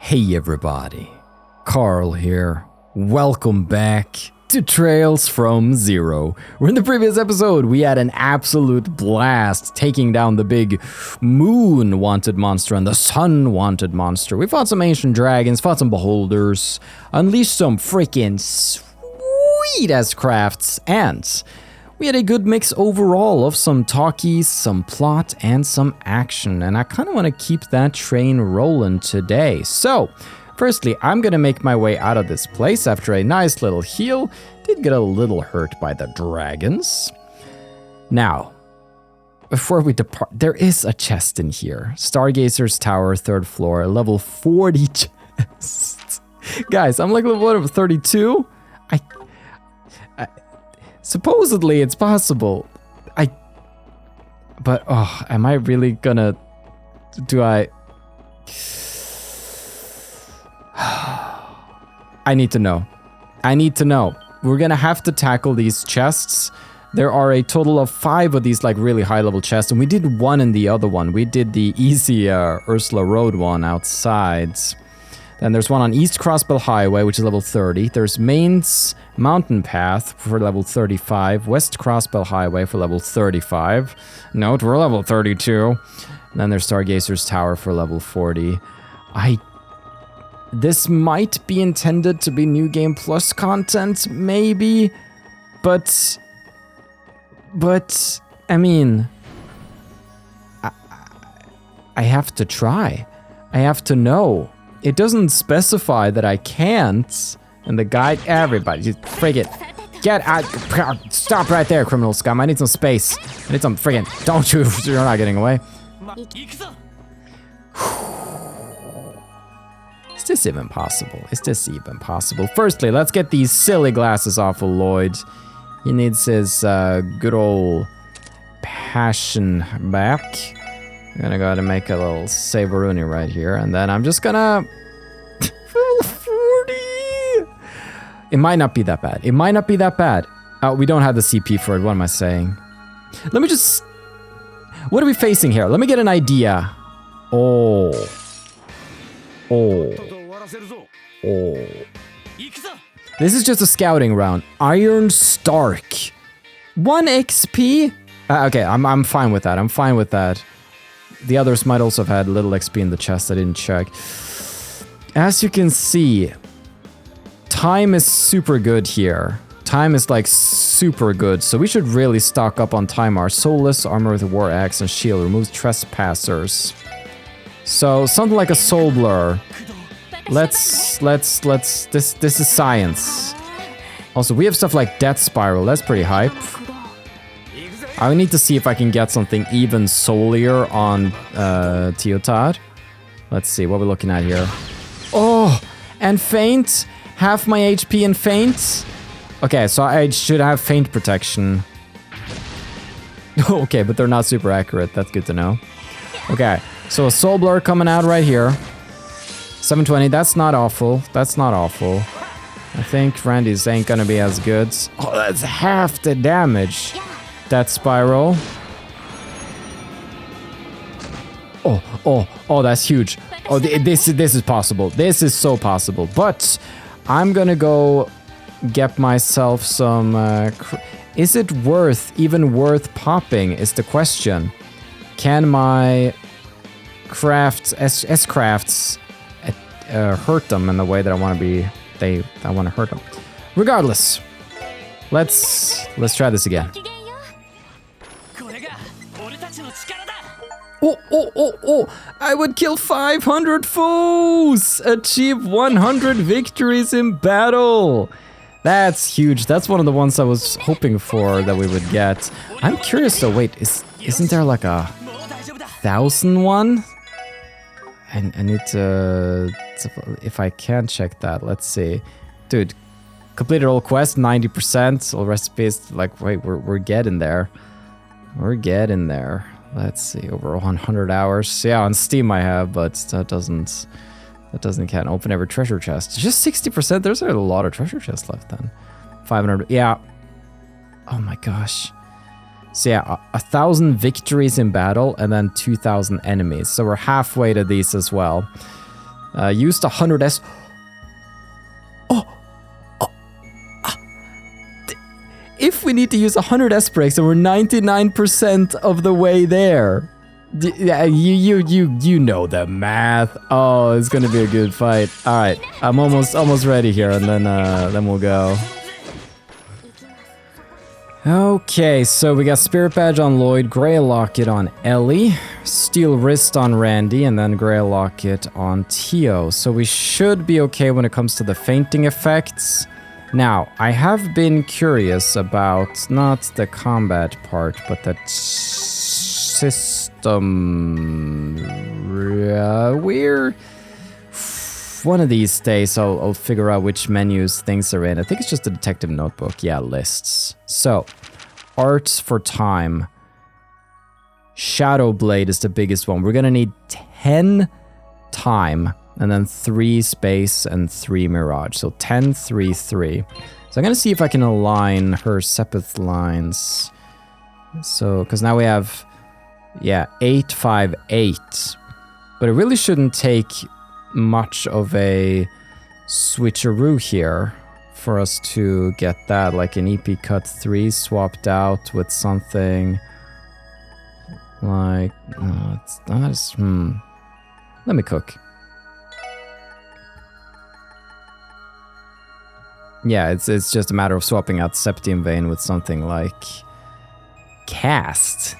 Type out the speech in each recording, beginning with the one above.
Hey everybody, Carl here. Welcome back to Trails from Zero. Where in the previous episode we had an absolute blast taking down the big moon wanted monster and the sun wanted monster. We fought some ancient dragons, fought some beholders, unleashed some freaking sweet ass crafts, and we had a good mix overall of some talkies, some plot, and some action, and I kind of want to keep that train rolling today. So, firstly, I'm going to make my way out of this place after a nice little heal. Did get a little hurt by the dragons. Now, before we depart, there is a chest in here. Stargazer's Tower, 3rd floor, level 40 chest. Guys, I'm like level 32. Supposedly it's possible. But am I really gonna, I need to know. We're gonna have to tackle these chests. There are a total of 5 of these like really high level chests, and we did one in the other one. We did the easy Ursula Road one outside. Then there's one on East Crossbell Highway, which is level 30. There's Main's Mountain Path for level 35. West Crossbell Highway for level 35. Note, we're level 32. And then there's Stargazer's Tower for level 40. This might be intended to be New Game Plus content, maybe. But, I mean, I have to try. I have to know. It doesn't specify that I can't. And the guide, everybody, just friggin' get out. Stop right there, criminal scum. I need some space. I need some friggin', don't you, you're not getting away. Is this even possible? Firstly, let's get these silly glasses off of Lloyd. He needs his good old passion back. I'm gonna go ahead and make a little Saberuni right here, and then I'm just gonna... 40! It might not be that bad. We don't have the CP for it, what am I saying? Let me just... What are we facing here? Let me get an idea. Oh. This is just a scouting round. Iron Stark. 1 XP? Okay, I'm fine with that. The others might also have had little XP in the chest, I didn't check. As you can see, time is super good here. Time is like super good, so we should really stock up on time. Our Soulless, Armor with a War Axe, and Shield removes Trespassers. So, something like a Soul Blur. This is science. Also, we have stuff like Death Spiral, that's pretty hype. I need to see if I can get something even soulier on Teotad. Let's see, what we're looking at here. Oh, and Feint. Half my HP in Feint. Okay, so I should have Feint protection. Okay, but they're not super accurate. That's good to know. Okay, so a Soul Blur coming out right here. 720, that's not awful. I think Randy's ain't gonna be as good. Oh, that's half the damage. That spiral. Oh, that's huge. Oh, this is possible. This is so possible. But I'm gonna go get myself some... is it even worth popping is the question. Can my crafts, S-crafts, hurt them in the way that I want to be... I want to hurt them. Regardless, let's try this again. Oh, I would kill 500 foes! Achieve 100 victories in battle! That's huge. That's one of the ones I was hoping for that we would get. I'm curious though, wait, isn't there like a 1,000 one? I need to... If I can check that, let's see. Dude, completed all quests, 90%, all recipes, like, wait, we're getting there. Let's see, over 100 hours. Yeah, on Steam I have, but that doesn't count. Open every treasure chest. Just 60%. There's a lot of treasure chests left then. 500. Yeah. Oh my gosh. So yeah, 1,000 victories in battle and then 2,000 enemies. So we're halfway to these as well. Used 100 S. If we need to use 100 S breaks and we're 99% of the way there. Yeah, you know the math. Oh, it's gonna be a good fight. All right, I'm almost ready here, and then we'll go. Okay, so we got Spirit Badge on Lloyd, Grey Locket on Ellie, Steel Wrist on Randy, and then Grey Locket on Tio. So we should be okay when it comes to the fainting effects. Now, I have been curious about not the combat part, but the system. One of these days I'll figure out which menus things are in. I think it's just the detective notebook. Yeah, lists. So, arts for time. Shadow Blade is the biggest one. We're gonna need 10 time, and then 3 space and 3 mirage. So 10, 3, 3. So I'm gonna see if I can align her Sepith lines. So, because now we have, yeah, 8, 5, 8. But it really shouldn't take much of a switcheroo here for us to get that, like an EP cut 3 swapped out with something like, no, it's not as, let me cook. Yeah, it's just a matter of swapping out Septium Vein with something like Cast.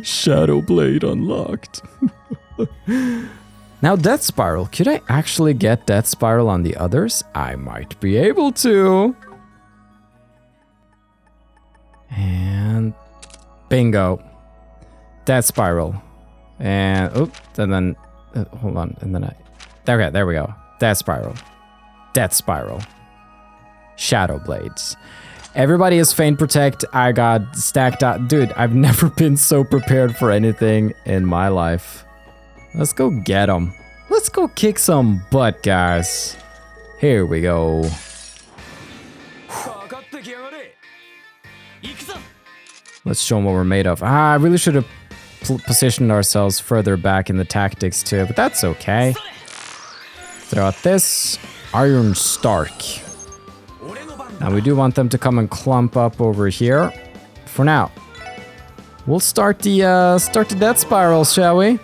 Shadow Blade unlocked. Now Death Spiral. Could I actually get Death Spiral on the others? I might be able to. And bingo. Death Spiral. And then hold on, and then there we go. Death Spiral. Death Spiral. Shadow Blades. Everybody is Feint Protect. I got stacked out. Dude, I've never been so prepared for anything in my life. Let's go get them. Let's go kick some butt, guys. Here we go. Let's show them what we're made of. I really should have positioned ourselves further back in the tactics too, but that's okay. Throw out this. Iron Stark. Now we do want them to come and clump up over here. For now, we'll start the Death Spiral, shall we?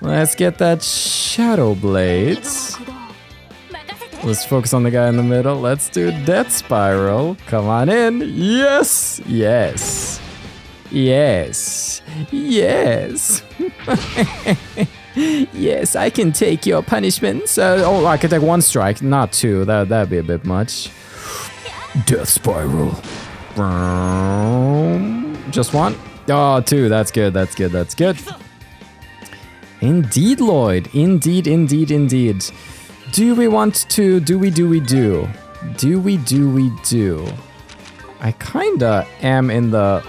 Let's get that Shadow Blades. Let's focus on the guy in the middle. Let's do Death Spiral. Come on in. Yes, yes, yes, yes. Yes, I can take your punishments. Oh, I can take 1 strike, not 2. That'd be a bit much. Death Spiral. Just 1? Oh, 2. That's good. That's good. That's good. Indeed, Lloyd. Indeed, indeed, indeed. Do we want to? Do we? Do we? Do? Do we? Do we? Do? I kinda am in the.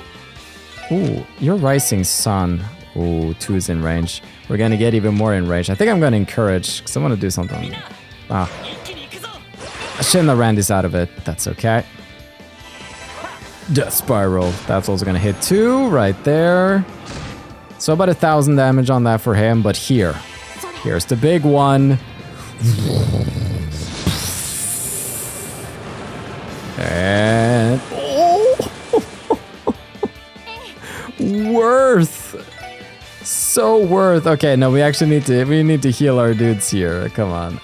Ooh, your Rising Sun. Ooh, 2 is in range. We're gonna get even more in range. I think I'm gonna encourage, because I want to do something. I shouldn't have ran this out of it. That's okay. Death Spiral. That's also gonna hit 2 right there. So about 1,000 damage on that for him, but here's the big one. And worth. So worth. Okay, no, we actually need to heal our dudes here. Come on.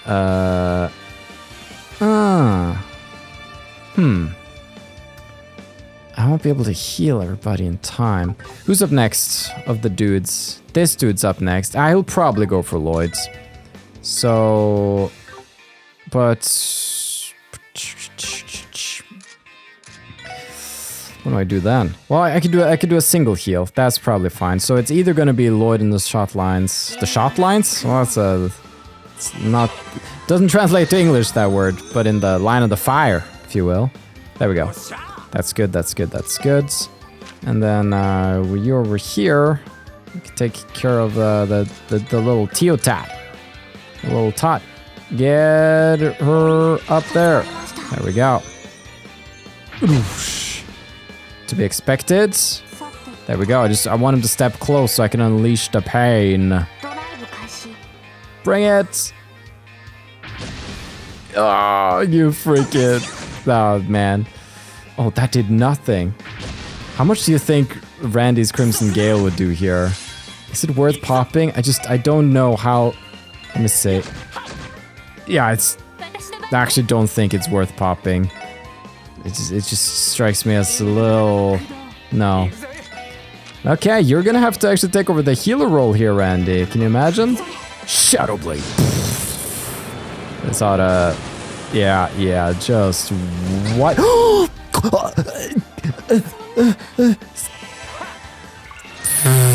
I won't be able to heal everybody in time. Who's up next of the dudes? This dude's up next. I'll probably go for Lloyd's. So, but what do I do then? Well, I could do a single heal. That's probably fine. So it's either gonna be Lloyd in the shot lines. The shot lines? Well, it's not, doesn't translate to English, that word, but in the line of the fire, if you will. There we go. That's good. That's good. That's good. And then you over here, you can take care of the little Tio tap. A little tot. Get her up there. There we go. Oosh. To be expected. There we go. I want him to step close so I can unleash the pain. Bring it! Oh, you freaking... Oh, man. Oh, that did nothing. How much do you think Randy's Crimson Gale would do here? Is it worth popping? I don't know how... Let me see. Yeah, I actually don't think it's worth popping. It just strikes me as a little... No. Okay, you're gonna have to actually take over the healer role here, Randy. Can you imagine? Shadow Blade. This oughta... Yeah, just... What?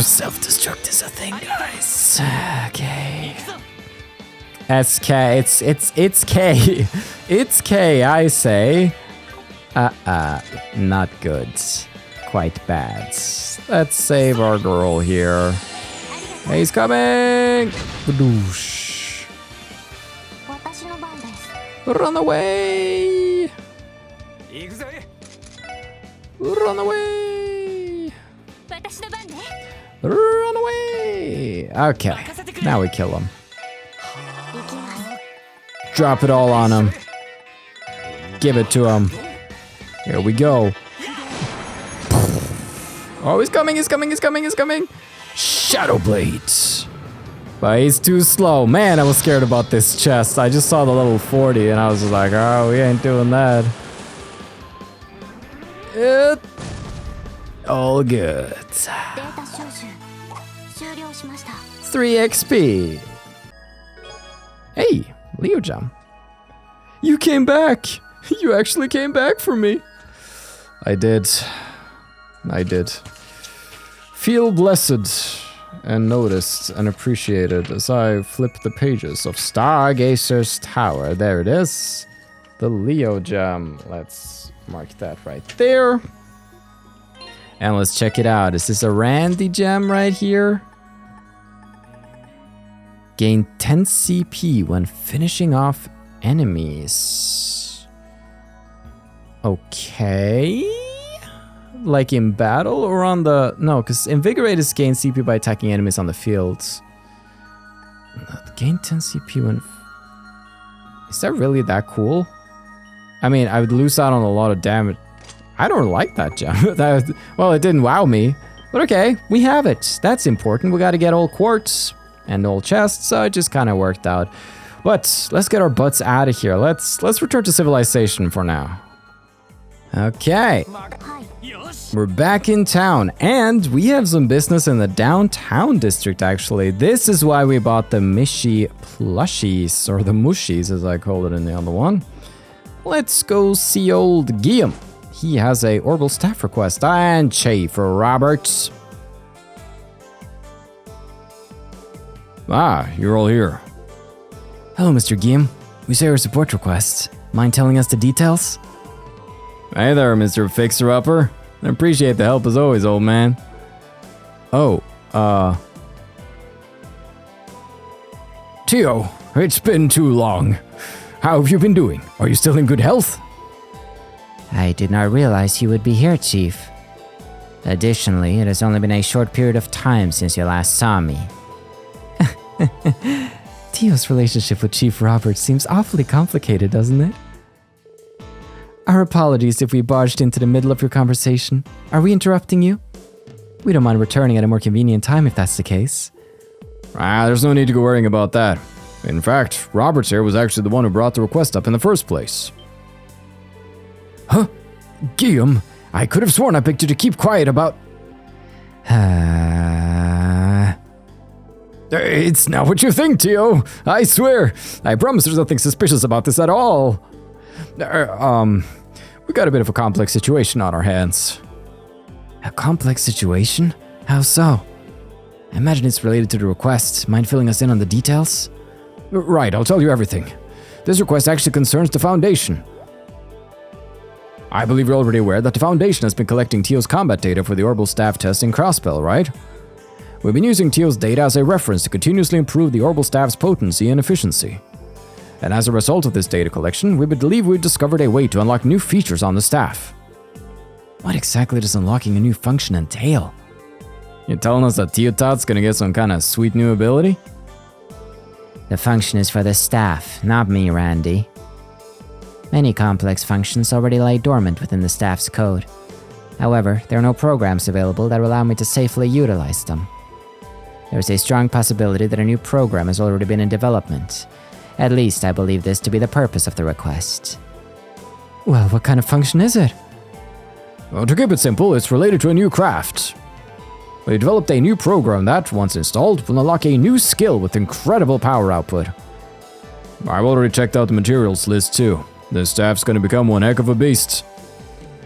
Self-destruct is a thing, guys. Okay. SK, it's K. It's K, I say. Not good. Quite bad. Let's save our girl here. He's coming! Badoosh. Run away! Run away! Run away! Okay, now we kill him. Drop it all on him. Give it to him. Here we go. Oh, he's coming, he's coming, he's coming, he's coming! Shadow Blades! But he's too slow. Man, I was scared about this chest. I just saw the level 40 and I was just like, oh, we ain't doing that. All good. 3 XP. Hey, Leo Jam. You came back. You actually came back for me. I did. Feel blessed and noticed and appreciated as I flip the pages of Stargazer's Tower. There it is. The Leo Gem. Let's mark that right there. And let's check it out. Is this a Randy gem right here? Gain 10 CP when finishing off enemies. Okay. Like in battle or on the... No, because Invigorate is gain CP by attacking enemies on the field. Gain 10 CP when... Is that really that cool? I mean, I would lose out on a lot of damage. I don't like that gem. Well, it didn't wow me. But okay, we have it. That's important. We got to get all quartz and all chests, so it just kind of worked out. But let's get our butts out of here. Let's return to civilization for now. Okay. We're back in town, and we have some business in the downtown district, actually. This is why we bought the Mishi plushies, or the mushies, as I call it in the other one. Let's go see old Guillaume. He has a Orbal staff request, and Che for Roberts. Ah, you're all here. Hello, Mr. Guillaume. We saw your support request. Mind telling us the details? Hey there, Mr. Fixer-Upper. I appreciate the help as always, old man. Oh, Tio, it's been too long. How have you been doing? Are you still in good health? I did not realize you would be here, Chief. Additionally, it has only been a short period of time since you last saw me. Tio's relationship with Chief Roberts seems awfully complicated, doesn't it? Our apologies if we barged into the middle of your conversation. Are we interrupting you? We don't mind returning at a more convenient time if that's the case. There's no need to go worrying about that. In fact, Roberts here was actually the one who brought the request up in the first place. Huh? Guillaume, I could have sworn I picked you to keep quiet about... It's not what you think, Tio. I swear. I promise there's nothing suspicious about this at all. We got a bit of a complex situation on our hands. A complex situation? How so? I imagine it's related to the request. Mind filling us in on the details? Right, I'll tell you everything. This request actually concerns the Foundation. I believe you're already aware that the Foundation has been collecting Tio's combat data for the Orbal staff test in Crossbell, right? We've been using Tio's data as a reference to continuously improve the Orbal staff's potency and efficiency. And as a result of this data collection, we believe we've discovered a way to unlock new features on the staff. What exactly does unlocking a new function entail? You telling us that TLoH's gonna get some kind of sweet new ability? The function is for the staff, not me, Randy. Many complex functions already lie dormant within the staff's code. However, there are no programs available that will allow me to safely utilize them. There is a strong possibility that a new program has already been in development. At least I believe this to be the purpose of the request. Well, what kind of function is it? Well, to keep it simple, it's related to a new craft. We developed a new program that, once installed, will unlock a new skill with incredible power output. I've already checked out the materials list too. This staff's gonna become one heck of a beast.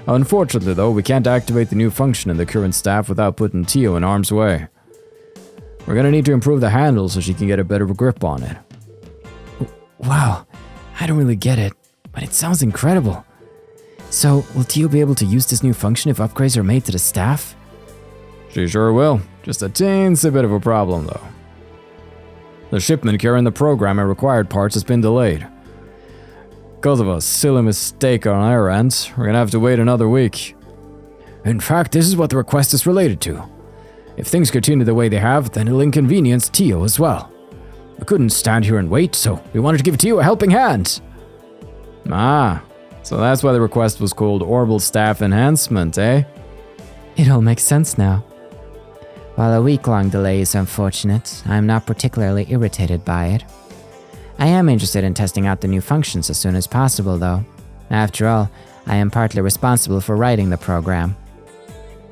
Unfortunately though, we can't activate the new function in the current staff without putting Tio in harm's way. We're gonna need to improve the handle so she can get a better grip on it. Wow, I don't really get it, but it sounds incredible. So, will Tio be able to use this new function if upgrades are made to the staff? She sure will. Just a teensy bit of a problem, though. The shipment carrying the program and required parts has been delayed. Because of a silly mistake on our end, we're gonna have to wait another week. In fact, this is what the request is related to. If things continue the way they have, then it'll inconvenience Tio as well. We couldn't stand here and wait, so we wanted to give Tio a helping hand. Ah, so that's why the request was called Orbal Staff Enhancement, eh? It all makes sense now. While a week-long delay is unfortunate, I am not particularly irritated by it. I am interested in testing out the new functions as soon as possible, though. After all, I am partly responsible for writing the program.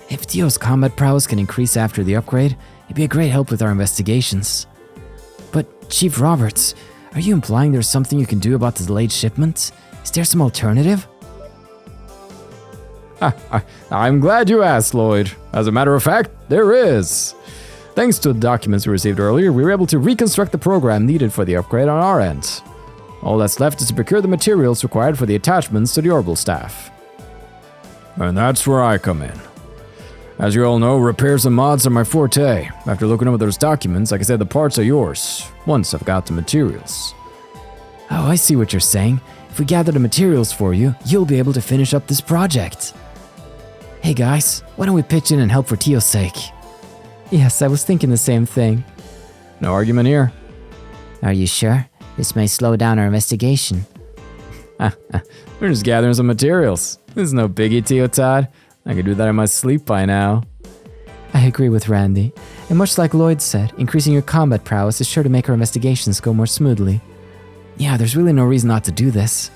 If Tio's combat prowess can increase after the upgrade, it'd be a great help with our investigations. But, Chief Roberts, are you implying there's something you can do about the delayed shipment? Is there some alternative? I'm glad you asked, Lloyd. As a matter of fact, there is. Thanks to the documents we received earlier, we were able to reconstruct the program needed for the upgrade on our end. All that's left is to procure the materials required for the attachments to the Orbal staff. And that's where I come in. As you all know, repairs and mods are my forte. After looking over those documents, like I said, the parts are yours, once I've got the materials. Oh, I see what you're saying. If we gather the materials for you, you'll be able to finish up this project. Hey guys, why don't we pitch in and help for Tio's sake? Yes, I was thinking the same thing. No argument here. Are you sure? This may slow down our investigation. We're just gathering some materials. This is no biggie, TLoH. I could do that in my sleep by now. I agree with Randy. And much like Lloyd said, increasing your combat prowess is sure to make our investigations go more smoothly. Yeah, there's really no reason not to do this.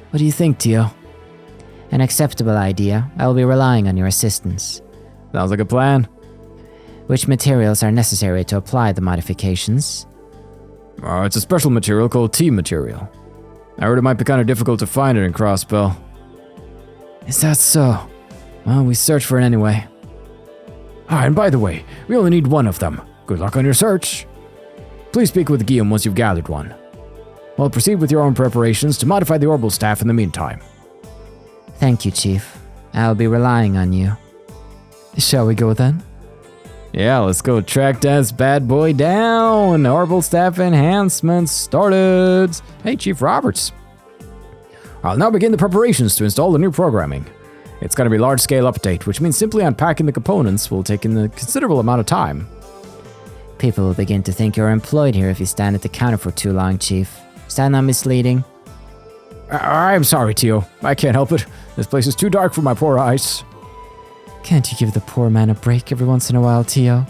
What do you think, Tio? An acceptable idea. I will be relying on your assistance. Sounds like a plan. Which materials are necessary to apply the modifications? It's a special material called T material. I heard it might be kind of difficult to find it in Crossbell. Is that so? Well, we search for it anyway. And by the way, we only need one of them. Good luck on your search. Please speak with Guillaume once you've gathered one. Well, proceed with your own preparations to modify the Orbal staff in the meantime. Thank you, Chief. I'll be relying on you. Shall we go then? Yeah, let's go track this bad boy down. Orbal staff enhancement started. Hey, Chief Roberts. I'll now begin the preparations to install the new programming. It's going to be a large-scale update, which means simply unpacking the components will take a considerable amount of time. People will begin to think you're employed here if you stand at the counter for too long, Chief. Is that not misleading? I'm sorry, Tio. I can't help it. This place is too dark for my poor eyes. Can't you give the poor man a break every once in a while, Tio?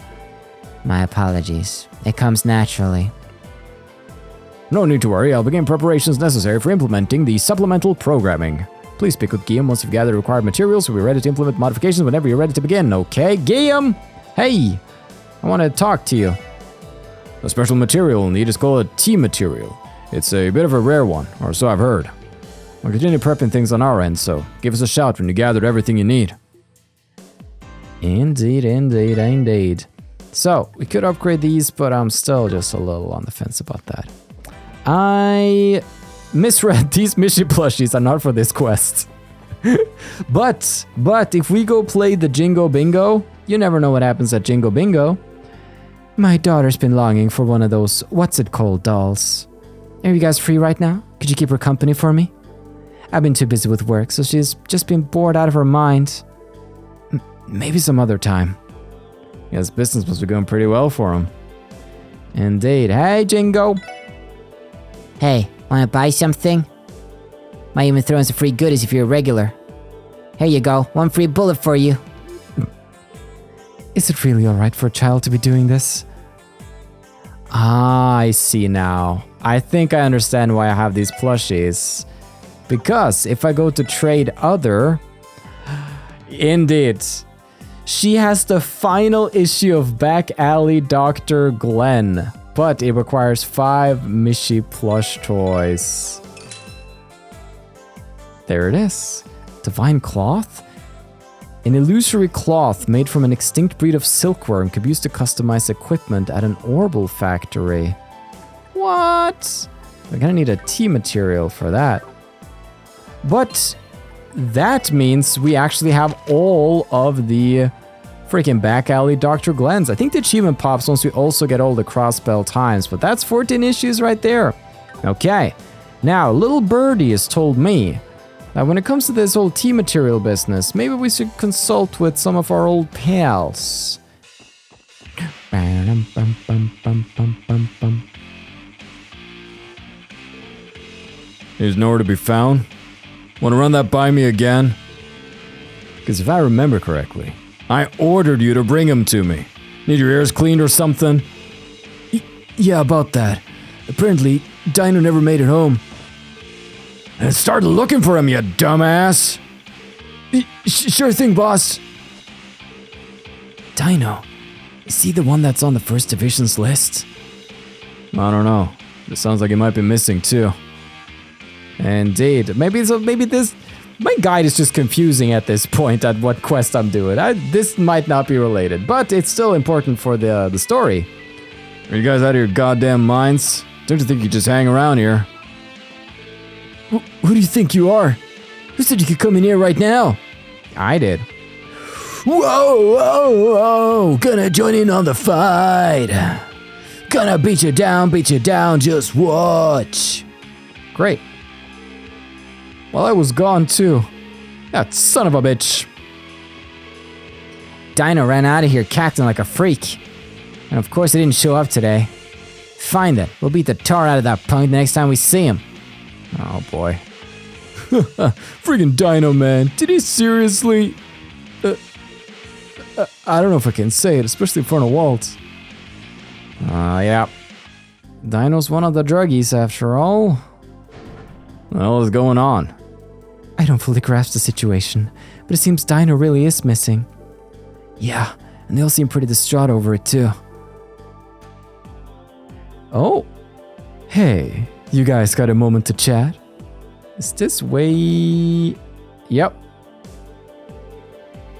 My apologies. It comes naturally. No need to worry. I'll begin preparations necessary for implementing the supplemental programming. Please speak with Guillaume once you've gathered the required materials. We'll be ready to implement modifications whenever you're ready to begin, okay? Guillaume! Hey! I want to talk to you. The special material we'll need is called a T material. It's a bit of a rare one, or so I've heard. We'll continue prepping things on our end, so give us a shout when you gathered everything you need. Indeed, indeed, indeed. So, we could upgrade these, but I'm still just a little on the fence about that. I misread. These Mishi plushies are not for this quest. But if we go play the Jingo Bingo, you never know what happens at Jingo Bingo. My daughter's been longing for one of those what's-it-called dolls. Are you guys free right now? Could you keep her company for me? I've been too busy with work, so she's just been bored out of her mind. Maybe some other time. Yes, business must be going pretty well for him. Indeed. Hey, Jingo. Hey, wanna buy something? Might even throw in some free goodies if you're a regular. Here you go, 1 free bullet for you. Is it really alright for a child to be doing this? Ah, I see now. I think I understand why I have these plushies. Because if I go to trade other... Indeed. She has the final issue of Back Alley Dr. Glenn. But it requires 5 Mishi plush toys. There it is. Divine Cloth? An illusory cloth made from an extinct breed of silkworm could be used to customize equipment at an Orbal factory. What? We're gonna need a tea material for that. But that means we actually have all of the freaking Back Alley Dr. Glenn's. I think the achievement pops once we also get all the Crossbell times, but that's 14 issues right there. Okay, now little birdie has told me that when it comes to this whole tea material business, maybe we should consult with some of our old pals. He's nowhere to be found. Want to run that by me again? Because if I remember correctly, I ordered you to bring him to me. Need your ears cleaned or something? Yeah, about that. Apparently, Dino never made it home. And start looking for him, you dumbass! Sure thing, boss. Dino, is he the one that's on the First Division's list? I don't know. It sounds like he might be missing too. Indeed. Maybe this... My guide is just confusing at this point at what quest I'm doing. This might not be related, but it's still important for the story. Are you guys out of your goddamn minds? Don't you think you just hang around here? Who do you think you are? Who said you could come in here right now? I did. Whoa, whoa, whoa! Gonna join in on the fight! Gonna beat you down, just watch! Great. Well, I was gone too. That son of a bitch. Dino ran out of here cacting like a freak. And of course he didn't show up today. Find it. We'll beat the tar out of that punk the next time we see him. Oh boy. Friggin' Dino, man. Did he seriously? I don't know if I can say it, especially in front of Walt. Yeah. Dino's one of the druggies after all. What the hell is going on? I don't fully grasp the situation, but it seems Dino really is missing. Yeah, and they all seem pretty distraught over it too. Oh. Hey, you guys got a moment to chat? Is this way... Yep.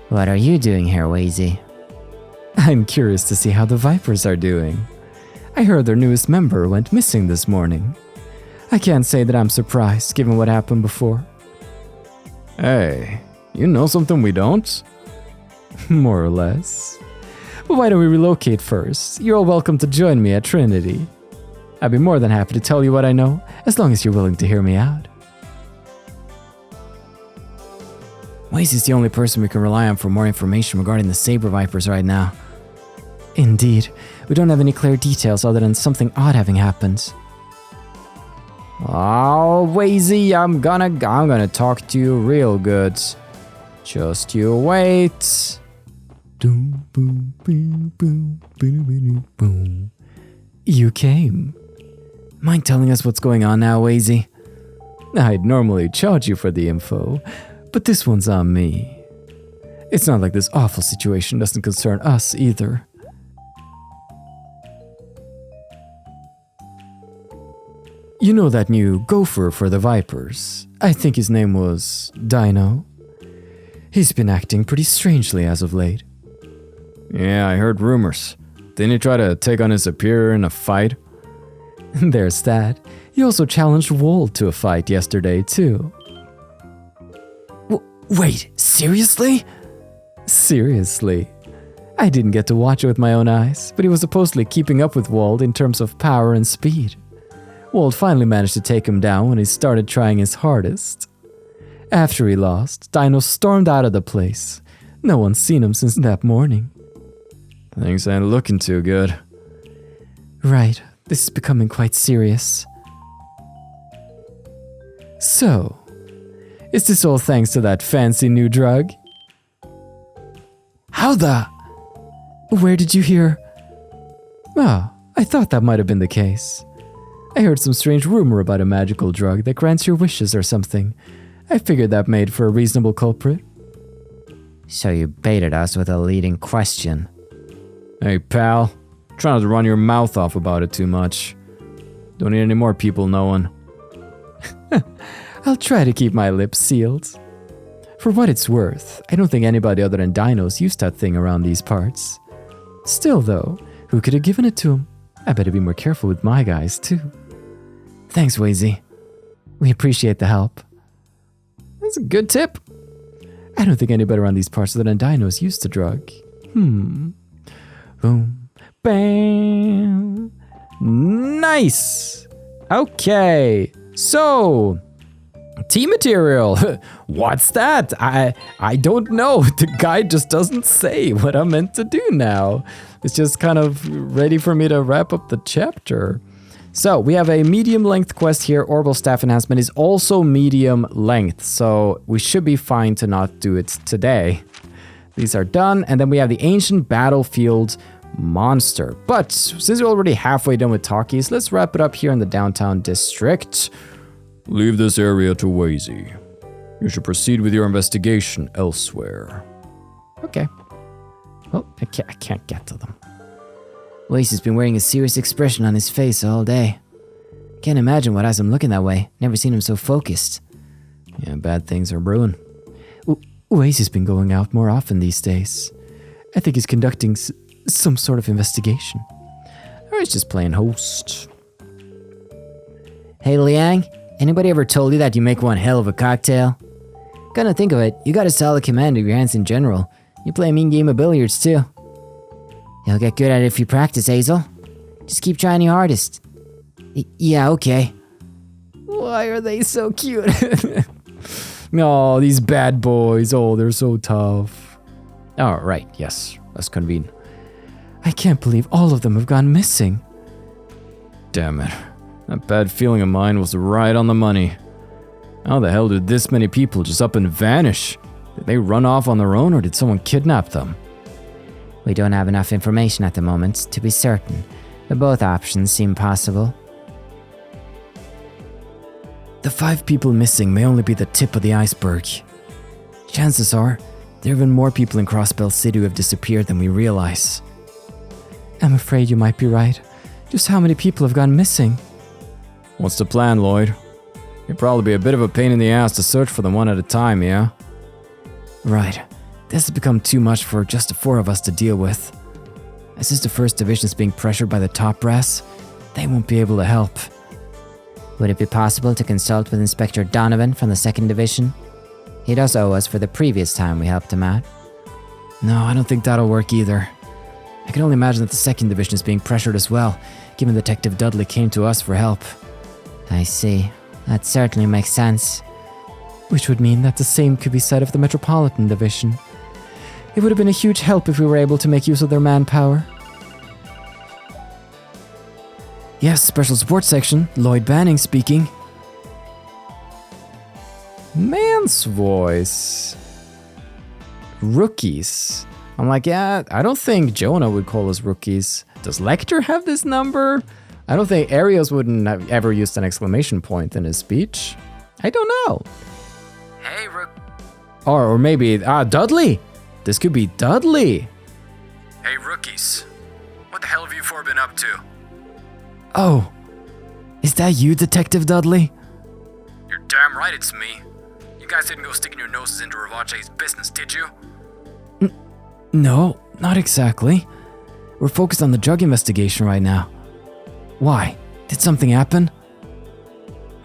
What are you doing here, Wazy? I'm curious to see how the Vipers are doing. I heard their newest member went missing this morning. I can't say that I'm surprised, given what happened before. Hey, you know something we don't? More or less. But why don't we relocate first? You're all welcome to join me at Trinity. I'd be more than happy to tell you what I know, as long as you're willing to hear me out. Wazy's the only person we can rely on for more information regarding the Saber Vipers right now. Indeed, we don't have any clear details other than something odd having happened. Oh, Wazy, I'm gonna talk to you real good. Just you wait. You came. Mind telling us what's going on now, Wazy? I'd normally charge you for the info, but this one's on me. It's not like this awful situation doesn't concern us either. You know that new gopher for the Vipers? I think his name was Dino. He's been acting pretty strangely as of late. Yeah, I heard rumors. Didn't he try to take on his superior in a fight? There's that. He also challenged Wold to a fight yesterday, too. Wait, seriously? Seriously. I didn't get to watch it with my own eyes, but he was supposedly keeping up with Wold in terms of power and speed. Wold finally managed to take him down when he started trying his hardest. After he lost, Dino stormed out of the place. No one's seen him since that morning. Things ain't looking too good. Right, this is becoming quite serious. So, is this all thanks to that fancy new drug? How the? Where did you hear? Ah, I thought that might have been the case. I heard some strange rumor about a magical drug that grants your wishes or something. I figured that made for a reasonable culprit. So you baited us with a leading question. Hey, pal. Try not to run your mouth off about it too much. Don't need any more people knowing. I'll try to keep my lips sealed. For what it's worth, I don't think anybody other than Dinos used that thing around these parts. Still though, who could have given it to him? I better be more careful with my guys too. Thanks, Wazy. We appreciate the help. That's a good tip. I don't think anybody around these parts other than Dinos used the drug. Boom. Bam. Nice. Okay. So, tea material. What's that? I don't know. The guide just doesn't say what I'm meant to do now. It's just kind of ready for me to wrap up the chapter. So we have a medium length quest here. Orbal staff enhancement is also medium length. So we should be fine to not do it today. These are done. And then we have the ancient battlefield monster. But since we're already halfway done with talkies, let's wrap it up here in the downtown district. Leave this area to Wazy. You should proceed with your investigation elsewhere. Okay. Oh, I can't get to them. Wazy's been wearing a serious expression on his face all day. Can't imagine what has him looking that way. Never seen him so focused. Yeah, bad things are brewing. Wazy's been going out more often these days. I think he's conducting some sort of investigation. Or he's just playing host. Hey Liang, anybody ever told you that you make one hell of a cocktail? Gonna think of it, you got a solid command of your hands in general. You play a mean game of billiards too. You'll get good at it if you practice, Hazel. Just keep trying your hardest. Yeah, okay. Why are they so cute? No, these bad boys. Oh, they're so tough. Oh, right. Yes, let's convene. I can't believe all of them have gone missing. Damn it. That bad feeling of mine was right on the money. How the hell did this many people just up and vanish? Did they run off on their own or did someone kidnap them? We don't have enough information at the moment to be certain, but both options seem possible. The 5 people missing may only be the tip of the iceberg. Chances are, there have been more people in Crossbell City who have disappeared than we realize. I'm afraid you might be right. Just how many people have gone missing? What's the plan, Lloyd? It'd probably be a bit of a pain in the ass to search for them one at a time, yeah? Right. This has become too much for just the 4 of us to deal with. As is the 1st Division is being pressured by the top brass, they won't be able to help. Would it be possible to consult with Inspector Donovan from the 2nd Division? He does owe us for the previous time we helped him out. No, I don't think that'll work either. I can only imagine that the 2nd Division is being pressured as well, given Detective Dudley came to us for help. I see. That certainly makes sense. Which would mean that the same could be said of the Metropolitan Division. It would have been a huge help if we were able to make use of their manpower. Yes, Special Support Section, Lloyd Banning speaking. Man's voice. Rookies. I'm like, yeah, I don't think Jonah would call us rookies. Does Lecter have this number? I don't think Arios wouldn't have ever used an exclamation point in his speech. I don't know. Hey, Or maybe, Dudley. This could be Dudley. Hey, rookies. What the hell have you 4 been up to? Oh, is that you, Detective Dudley? You're damn right it's me. You guys didn't go sticking your noses into Ravache's business, did you? No, not exactly. We're focused on the drug investigation right now. Why? Did something happen?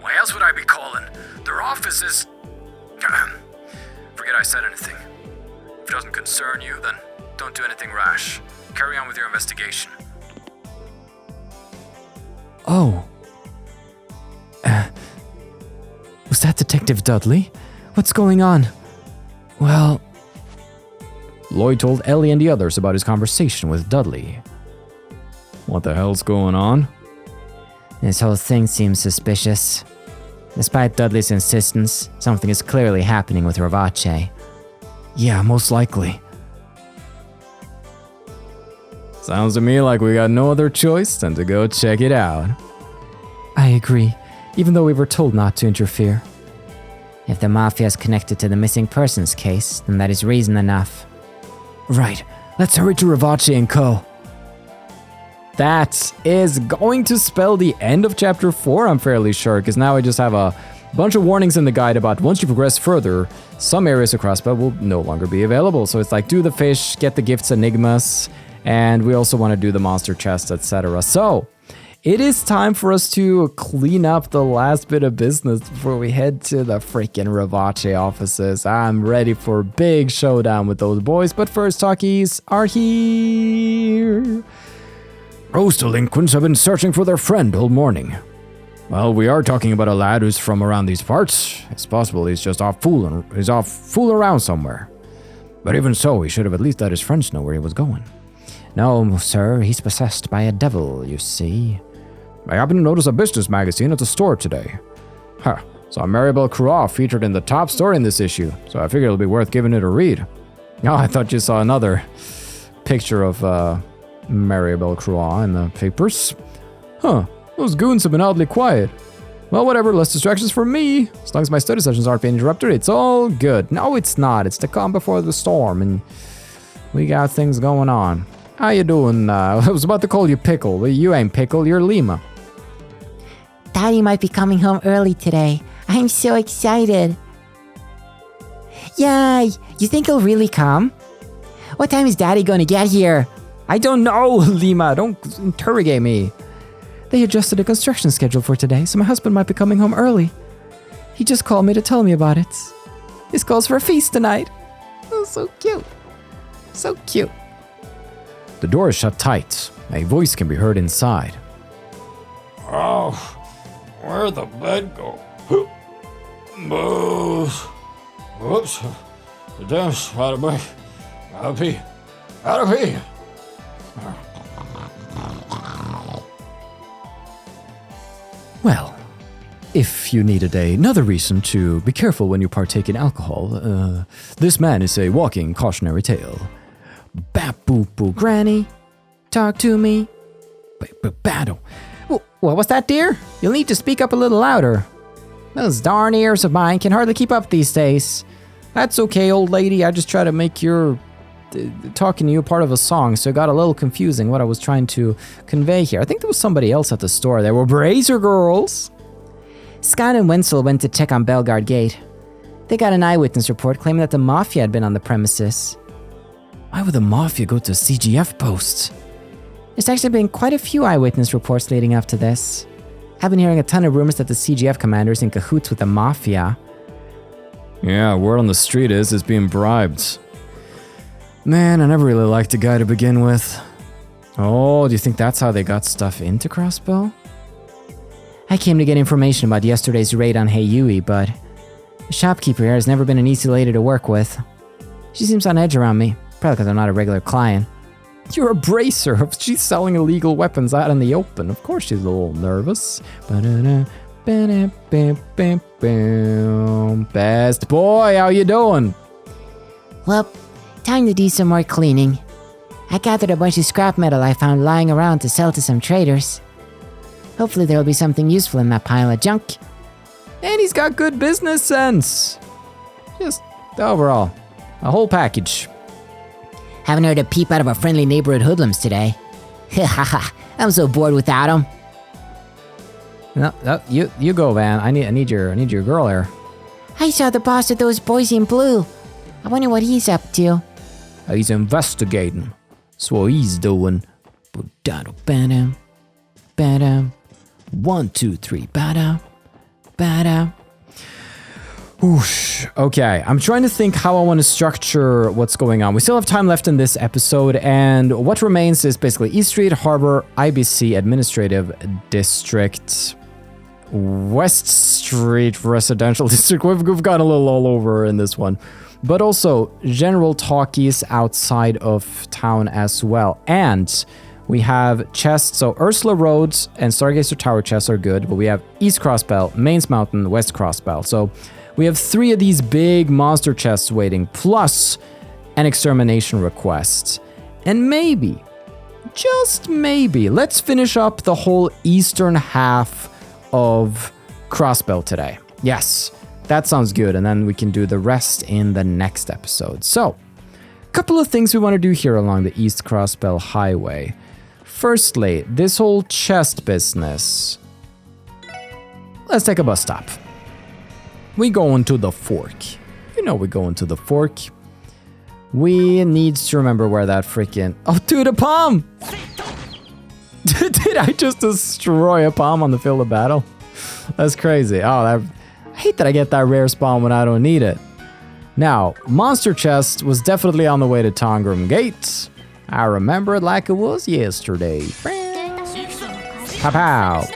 Why else would I be calling? Their office is... Forget I said anything. If it doesn't concern you, then don't do anything rash. Carry on with your investigation. Oh. Was that Detective Dudley? What's going on? Well... Lloyd told Ellie and the others about his conversation with Dudley. What the hell's going on? This whole thing seems suspicious. Despite Dudley's insistence, something is clearly happening with Ravache. Yeah, most likely. Sounds to me like we got no other choice than to go check it out. I agree, even though we were told not to interfere. If the Mafia is connected to the missing persons case, then that is reason enough. Right, let's hurry to Ravache and Co. That is going to spell the end of chapter 4, I'm fairly sure, because now I just have a bunch of warnings in the guide about once you progress further, some areas of Crossbell will no longer be available. So it's like, do the fish, get the gifts enigmas, and we also want to do the monster chest, etc. So, it is time for us to clean up the last bit of business before we head to the freaking Ravache offices. I'm ready for a big showdown with those boys, but first talkies are here. Those delinquents have been searching for their friend all morning. Well, we are talking about a lad who's from around these parts. It's possible he's just off fooling around somewhere. But even so, he should have at least let his friends know where he was going. No, sir, he's possessed by a devil, you see. I happened to notice a business magazine at the store today. Huh, saw Maribel Croix featured in the top story in this issue, so I figured it'll be worth giving it a read. Oh, I thought you saw another picture of Maribel Croix in the papers. Huh, those goons have been oddly quiet. Well, whatever, less distractions for me. As long as my study sessions aren't being interrupted, it's all good. No, it's not. It's the calm before the storm, and we got things going on. How you doing? I was about to call you Pickle, but you ain't Pickle, you're Lima. Daddy might be coming home early today. I'm so excited. Yay! You think he'll really come? What time is Daddy gonna get here? I don't know, Lima. Don't interrogate me. They adjusted a construction schedule for today, so my husband might be coming home early. He just called me to tell me about it. This calls for a feast tonight. Oh, so cute. So cute. The door is shut tight. A voice can be heard inside. Oh, where'd the bed go? Move. Whoops. The damn spider bite. Gotta pee. Gotta pee. Well, if you needed another reason to be careful when you partake in alcohol, this man is a walking cautionary tale. Bap boop boo granny, talk to me. Battle. What was that, dear? You'll need to speak up a little louder. Those darn ears of mine can hardly keep up these days. That's okay, old lady. I just try to make your talking to you part of a song, so it got a little confusing what I was trying to convey here. I think there was somebody else at the store. There were Brazier girls. Scott and Wenzel went to check on Belgard Gate. They got an eyewitness report claiming that the Mafia had been on the premises. Why would the Mafia go to CGF posts? There's actually been quite a few eyewitness reports leading up to this. I've been hearing a ton of rumors that the CGF commander is in cahoots with the Mafia. Yeah, word on the street is being bribed. Man, I never really liked the guy to begin with. Oh, do you think that's how they got stuff into Crossbell? I came to get information about yesterday's raid on Heiyui, but the shopkeeper here has never been an easy lady to work with. She seems on edge around me, probably because I'm not a regular client. You're a bracer. She's selling illegal weapons out in the open. Of course she's a little nervous. Best boy, how you doing? Well, time to do some more cleaning. I gathered a bunch of scrap metal I found lying around to sell to some traders. Hopefully there'll be something useful in that pile of junk. And he's got good business sense. Just overall, a whole package. Haven't heard a peep out of our friendly neighborhood hoodlums today. I'm so bored without them. No, you go, Van. I need your girl here. I saw the boss of those boys in blue. I wonder what he's up to. He's investigating. That's what he's doing. Badam, badam. 1, 2, 3. Badam, badam. Whoosh. Okay, I'm trying to think how I want to structure what's going on. We still have time left in this episode, and what remains is basically East Street, Harbor, IBC, Administrative District, West Street, Residential District. We've gone a little all over in this one. but also general talkies outside of town as well. And we have chests, so Ursula Roads and Stargazer Tower chests are good, but we have East Crossbell, Mains Mountain, West Crossbell. So we have 3 of these big monster chests waiting, plus an extermination request. And maybe, just maybe, let's finish up the whole eastern half of Crossbell today. Yes, that sounds good, and then we can do the rest in the next episode. So, a couple of things we want to do here along the East Crossbell Highway. Firstly, this whole chest business. Let's take a bus stop. We going to the fork. You know we're going to the fork. We need to remember where that freaking... Oh, dude, a palm! Did I just destroy a palm on the field of battle? That's crazy. Oh, I hate that I get that rare spawn when I don't need it. Now, Monster Chest was definitely on the way to Tangram Gate. I remember it like it was yesterday. Pow pow.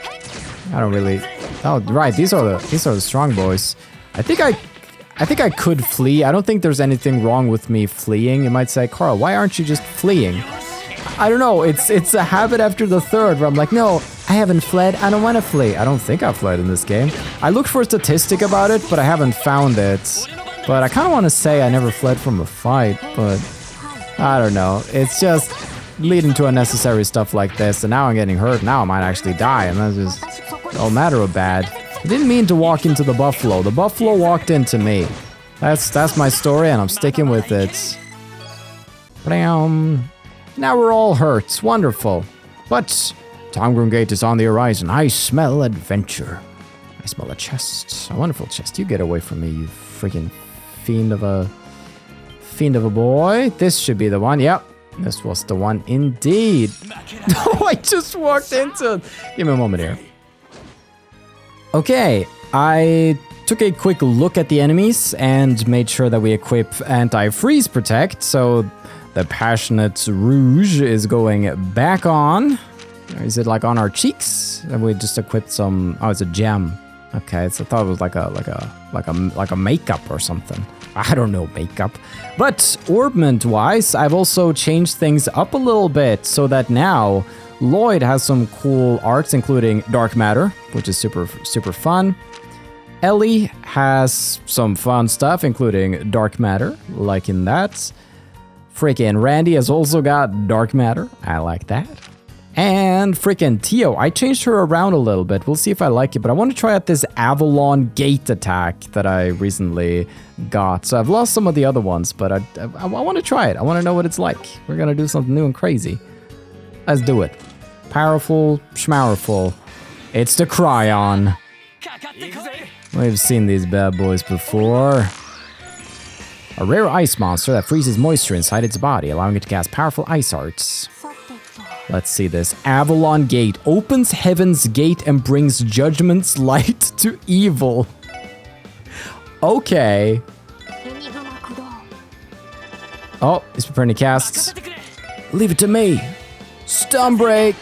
I don't really... Oh, right, these are the strong boys. I think I could flee. I don't think there's anything wrong with me fleeing. You might say, Carl, why aren't you just fleeing? I don't know. It's a habit after the third where I'm like, no, I haven't fled. I don't want to flee. I don't think I fled in this game. I looked for a statistic about it, but I haven't found it. But I kind of want to say I never fled from a fight, but I don't know. It's just leading to unnecessary stuff like this, and now I'm getting hurt. Now I might actually die, and that's just all matter of bad. I didn't mean to walk into the buffalo. The buffalo walked into me. That's my story, and I'm sticking with it. Bam. Now we're all hurt. Wonderful. But Tangram Gate is on the horizon. I smell adventure. I smell a chest. A wonderful chest. You get away from me, you freaking fiend of a boy. This should be the one. Yep. This was the one indeed. Oh, I just walked into it. Give me a moment here. Okay, I took a quick look at the enemies and made sure that we equip anti-freeze protect, so the Passionate Rouge is going back on. Is it like on our cheeks? And we just equipped some... Oh, it's a gem. Okay, so I thought it was like a makeup or something. I don't know makeup. But orbment-wise, I've also changed things up a little bit so that now Lloyd has some cool arts, including Dark Matter, which is super fun. Ellie has some fun stuff, including Dark Matter, like in that. Freaking Randy has also got Dark Matter. I like that. And freaking Tio, I changed her around a little bit. We'll see if I like it, but I want to try out this Avalon Gate attack that I recently got. So I've lost some of the other ones, but I want to try it. I want to know what it's like. We're going to do something new and crazy. Let's do it. Powerful, schmowerful. It's the Cryon. We've seen these bad boys before. A rare ice monster that freezes moisture inside its body, allowing it to cast powerful ice arts. Let's see this. Avalon Gate opens heaven's gate and brings judgment's light to evil. Okay. Oh, he's preparing to cast. Leave it to me. Stun break.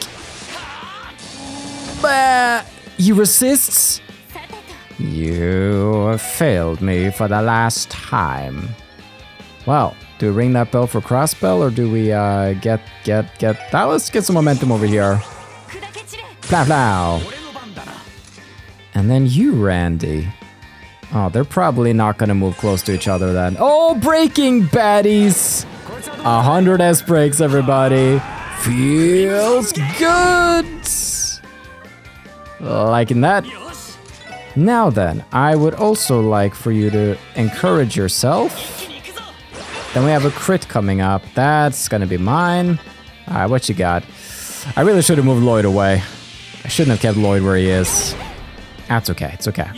Bah! He resists. You have failed me for the last time. Well, do we ring that bell for Crossbell, or do we get that? Let's get some momentum over here. Plow plow. And then you, Randy. Oh, they're probably not gonna move close to each other then. Oh, breaking baddies! 100 S breaks, everybody. Feels good. Liking that. Now then, I would also like for you to encourage yourself. Then we have a crit coming up. That's gonna be mine. Alright, what you got? I really should have moved Lloyd away. I shouldn't have kept Lloyd where he is. That's okay, it's okay.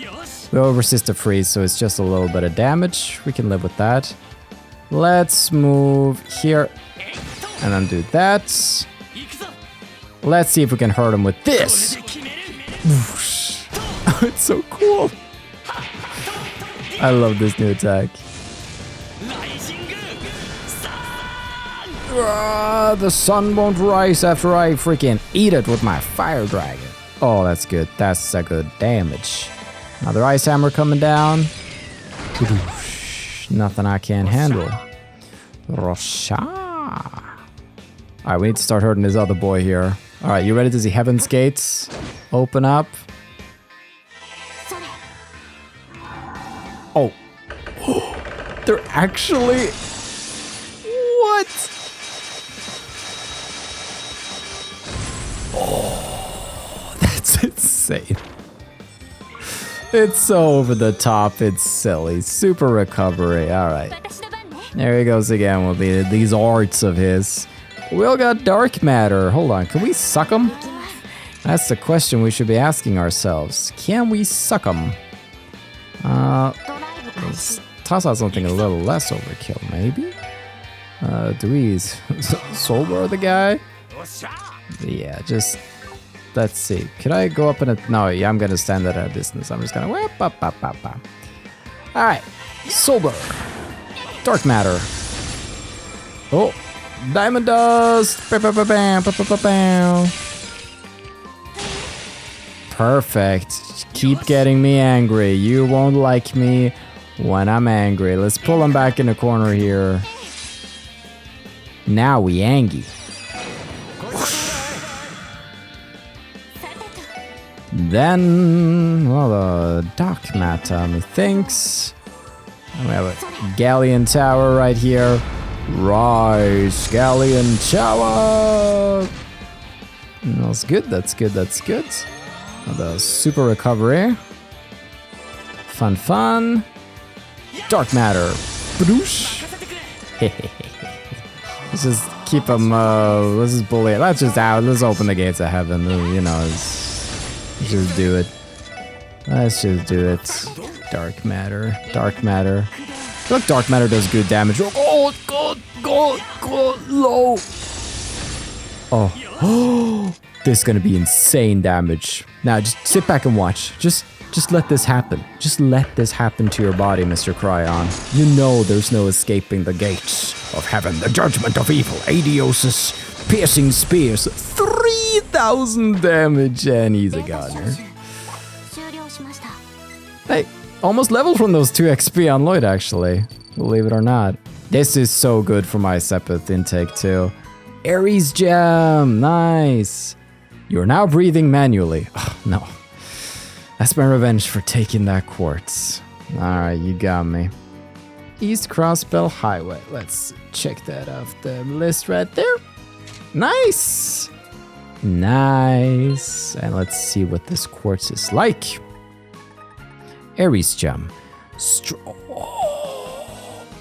We will resist the freeze, so it's just a little bit of damage. We can live with that. Let's move here. And then do that. Let's see if we can hurt him with this. It's so cool. I love this new attack. The sun won't rise after I freaking eat it with my fire dragon. Oh, that's good. That's a good damage. Another ice hammer coming down. Nothing I can't handle. Rosha. Alright, we need to start hurting this other boy here. Alright, you ready to see Heaven's Gates open up? Oh. They're actually... What? Oh, that's insane. It's so over the top, it's silly. Super recovery, alright. There he goes again with these arts of his. We all got dark matter. Hold on, can we suck them? That's the question we should be asking ourselves. Can we suck them? Let's toss out something a little less overkill, maybe? Do we sober the guy? Yeah, just... Let's see. Could I go up in a... No, yeah, I'm gonna stand at a distance. I'm just gonna... Whip, up, up, up, up. Alright. Sober. Dark matter. Oh. Diamond dust. Perfect. Keep getting me angry. You won't like me when I'm angry. Let's pull him back in the corner here. Now we angry. Then, well, the dark matter, methinks. We have a Galleon Tower right here. Rise, Galleon Tower! That's good, that's good, that's good. The super recovery. Fun, fun. Dark matter. Badoosh. Let's just keep them, let's just bully it. Let's just out, let's open the gates of heaven, you know, let's just do it. Let's just do it. Dark matter, dark matter. I feel like dark matter does good damage. Oh, God, low. Oh, this is gonna be insane damage. Now, just sit back and watch. Just let this happen. Just let this happen to your body, Mr. Cryon. You know there's no escaping the gates of heaven. The judgment of evil. Adiosis. Piercing spears. 3,000 damage, and he's a goner. Hey, almost leveled from those 2 XP on Lloyd, actually. Believe it or not. This is so good for my Sepith intake, too. Ares Gem! Nice! You're now breathing manually. Oh, no. That's my revenge for taking that quartz. Alright, you got me. East Crossbell Highway. Let's check that off the list right there. Nice! Nice. And let's see what this quartz is like. Ares Gem.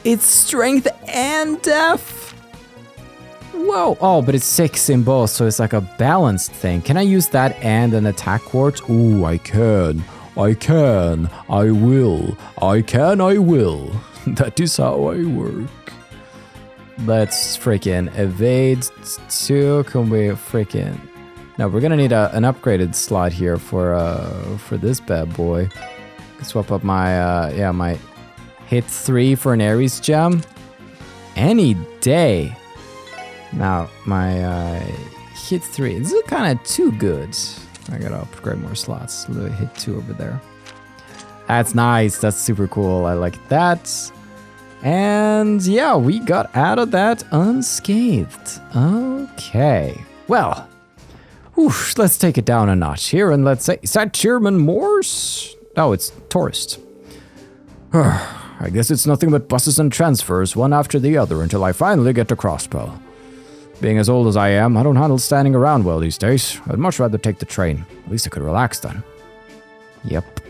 It's strength and def. Whoa. Oh, but it's 6 in both, so it's like a balanced thing. Can I use that and an attack quartz? Ooh, I can. I can. I will. I can. I will. That is how I work. Let's freaking evade 2. Can we freaking... No, we're gonna need an upgraded slot here for this bad boy. Swap up my my hit 3 for an Ares Gem any day. Now my hit 3, this is kind of too good. I gotta upgrade more slots. Hit 2 over there. That's nice. That's super cool. I like that. And yeah, we got out of that unscathed. Okay. Well, let's take it down a notch here and let's say, is that Chairman Morse? Oh, it's tourist. I guess it's nothing but buses and transfers, one after the other, until I finally get to Crossbell. Being as old as I am, I don't handle standing around well these days. I'd much rather take the train. At least I could relax then. Yep.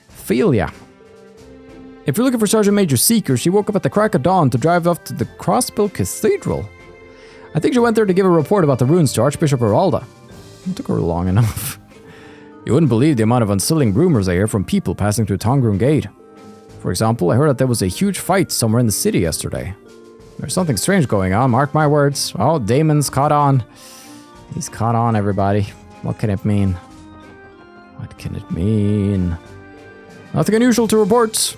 Feel ya. If you're looking for Sergeant Major Seeker, she woke up at the crack of dawn to drive off to the Crossbell Cathedral. I think she went there to give a report about the ruins to Archbishop Heralda. It took her long enough. You wouldn't believe the amount of unsettling rumors I hear from people passing through Tangram Gate. For example, I heard that there was a huge fight somewhere in the city yesterday. There's something strange going on, mark my words. Oh, Damon's caught on. He's caught on, everybody. What can it mean? What can it mean? Nothing unusual to report.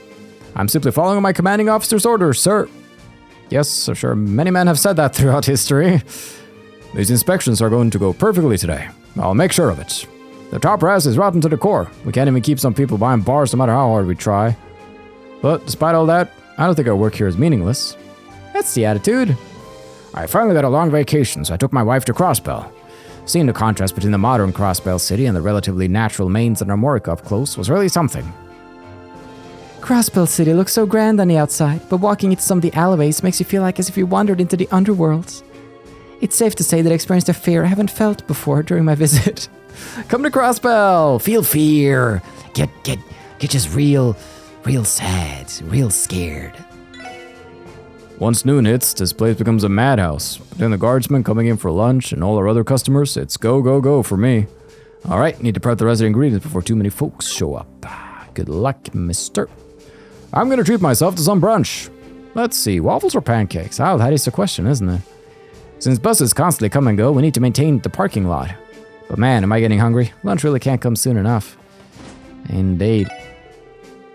I'm simply following my commanding officer's orders, sir. Yes, I'm sure many men have said that throughout history. These inspections are going to go perfectly today. I'll make sure of it. The top brass is rotten to the core. We can't even keep some people behind bars no matter how hard we try. But despite all that, I don't think our work here is meaningless. That's the attitude. I finally got a long vacation, so I took my wife to Crossbell. Seeing the contrast between the modern Crossbell city and the relatively natural mains and Armorica up close was really something. Crossbell City looks so grand on the outside, but walking into some of the alleyways makes you feel like as if you wandered into the underworlds. It's safe to say that I experienced a fear I haven't felt before during my visit. Come to Crossbell. Feel fear. Get just real sad, real scared. Once noon hits, this place becomes a madhouse. But then the guardsmen coming in for lunch and all our other customers, it's go, go, go for me. Alright, need to prep the rest of the ingredients before too many folks show up. Good luck, mister. I'm gonna treat myself to some brunch. Let's see, waffles or pancakes? Oh, that is the question, isn't it? Since buses constantly come and go, we need to maintain the parking lot. But man, am I getting hungry? Lunch really can't come soon enough. Indeed.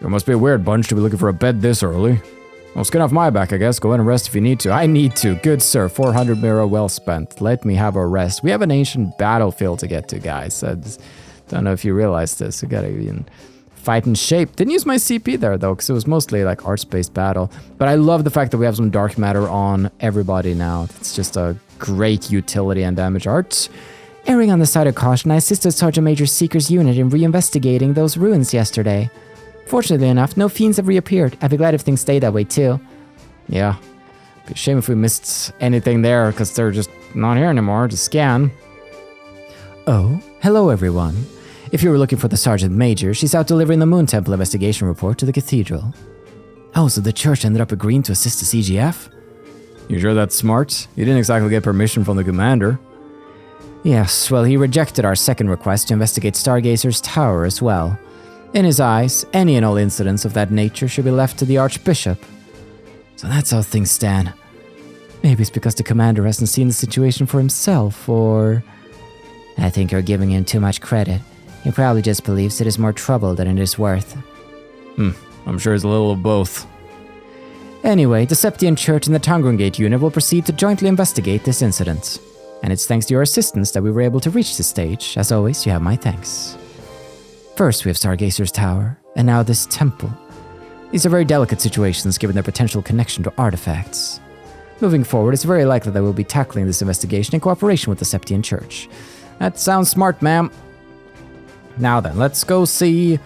There must be a weird bunch to be looking for a bed this early. Well, skin off my back, I guess. Go in and rest if you need to. I need to. Good sir, 400 mira well spent. Let me have a rest. We have an ancient battlefield to get to, guys. I just don't know if you realize this. We gotta be in fighting shape. Didn't use my CP there, though, because it was mostly like arts-based battle. But I love the fact that we have some dark matter on everybody now. It's just a great utility and damage art. Erring on the side of caution, I assisted Sergeant Major Seeker's unit in reinvestigating those ruins yesterday. Fortunately enough, no fiends have reappeared. I'd be glad if things stayed that way too. Yeah. Be a shame if we missed anything there, because they're just not here anymore to scan. Oh, hello everyone. If you were looking for the Sergeant Major, she's out delivering the Moon Temple investigation report to the cathedral. Oh, so the church ended up agreeing to assist the CGF? You sure that's smart? You didn't exactly get permission from the commander. Yes, well, he rejected our second request to investigate Stargazer's tower as well. In his eyes, any and all incidents of that nature should be left to the Archbishop. So that's how things stand. Maybe it's because the commander hasn't seen the situation for himself, or... I think you're giving him too much credit. He probably just believes it is more trouble than it is worth. I'm sure it's a little of both. Anyway, the Septian Church and the Tangram Gate unit will proceed to jointly investigate this incident. And it's thanks to your assistance that we were able to reach this stage. As always, you have my thanks. First, we have Stargazer's Tower, and now this temple. These are very delicate situations given their potential connection to artifacts. Moving forward, it's very likely that we'll be tackling this investigation in cooperation with the Septian Church. That sounds smart, ma'am. Now then, let's go see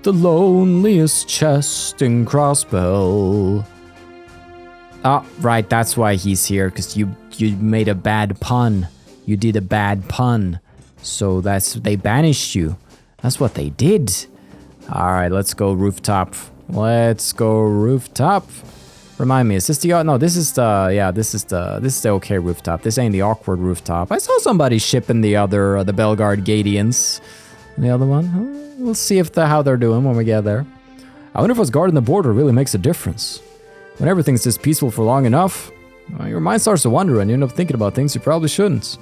the loneliest chest in Crossbell. Oh, right, that's why he's here, because you made a bad pun. You did a bad pun. So they banished you. That's what they did. Alright, let's go rooftop. Let's go rooftop. Remind me, is this the... No, this is the okay rooftop. This ain't the awkward rooftop. I saw somebody shipping the other, the Belgard Gadians. The other one? We'll see how they're doing when we get there. I wonder if us guarding the border really makes a difference. When everything's just peaceful for long enough, your mind starts to wander and you end up thinking about things you probably shouldn't.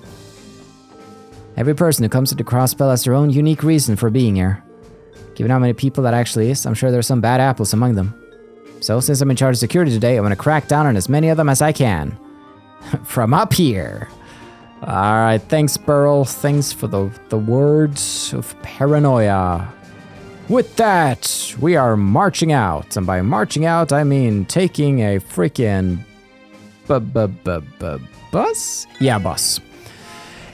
Every person who comes into Crossbell has their own unique reason for being here. Given how many people that actually is, I'm sure there's some bad apples among them. So since I'm in charge of security today, I'm going to crack down on as many of them as I can. From up here. Alright, thanks Burl. Thanks for the words of paranoia. With that, we are marching out. And by marching out, I mean taking a freaking... bus? Yeah, bus.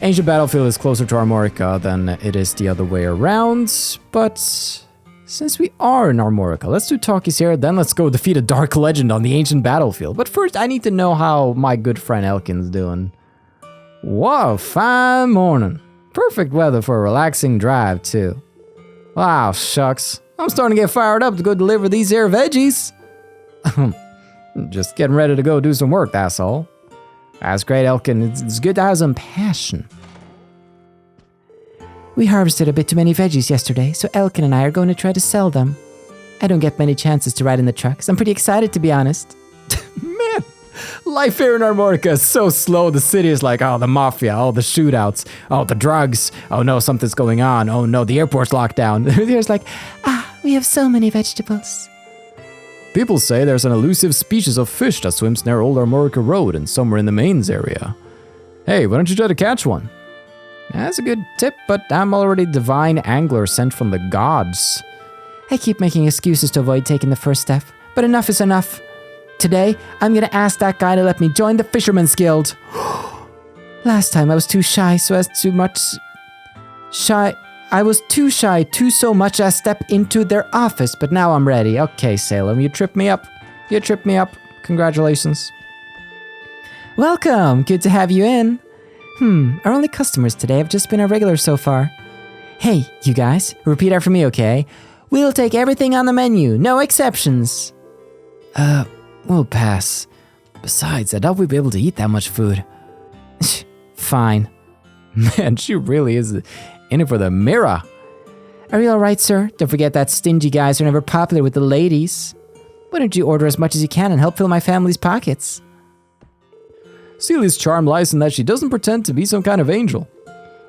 Ancient Battlefield is closer to Armorica than it is the other way around, but since we are in Armorica, let's do talkies here, then let's go defeat a Dark Legend on the Ancient Battlefield. But first, I need to know how my good friend Elkin's doing. Wow, fine morning. Perfect weather for a relaxing drive, too. Wow, shucks. I'm starting to get fired up to go deliver these here veggies. Just getting ready to go do some work, that's all. That's great, Elkin. It's good to have some passion. We harvested a bit too many veggies yesterday, so Elkin and I are going to try to sell them. I don't get many chances to ride in the trucks. I'm pretty excited, to be honest. Man, life here in Armorica is so slow. The city is like, oh, the mafia, oh, the shootouts, oh, the drugs. Oh, no, something's going on. Oh, no, the airport's locked down. There's like, We have so many vegetables. People say there's an elusive species of fish that swims near Old Armorica Road and somewhere in the mains area. Hey, why don't you try to catch one? That's a good tip, but I'm already divine angler sent from the gods. I keep making excuses to avoid taking the first step, But enough is enough. Today, I'm gonna ask that guy to let me join the Fisherman's Guild. Last time I was too shy so as too much... I was too shy to so much as step into their office, but now I'm ready. Okay, Salem, you tripped me up. You tripped me up. Congratulations. Welcome! Good to have you in. Our only customers today have just been our regulars so far. Hey, you guys, repeat after me, okay? We'll take everything on the menu, no exceptions. We'll pass. Besides, I doubt we'd be able to eat that much food. Fine. Man, she really is in it for the mirror. Are you alright, sir? Don't forget that stingy guys are never popular with the ladies. Why don't you order as much as you can and help fill my family's pockets? Celia's charm lies in that she doesn't pretend to be some kind of angel.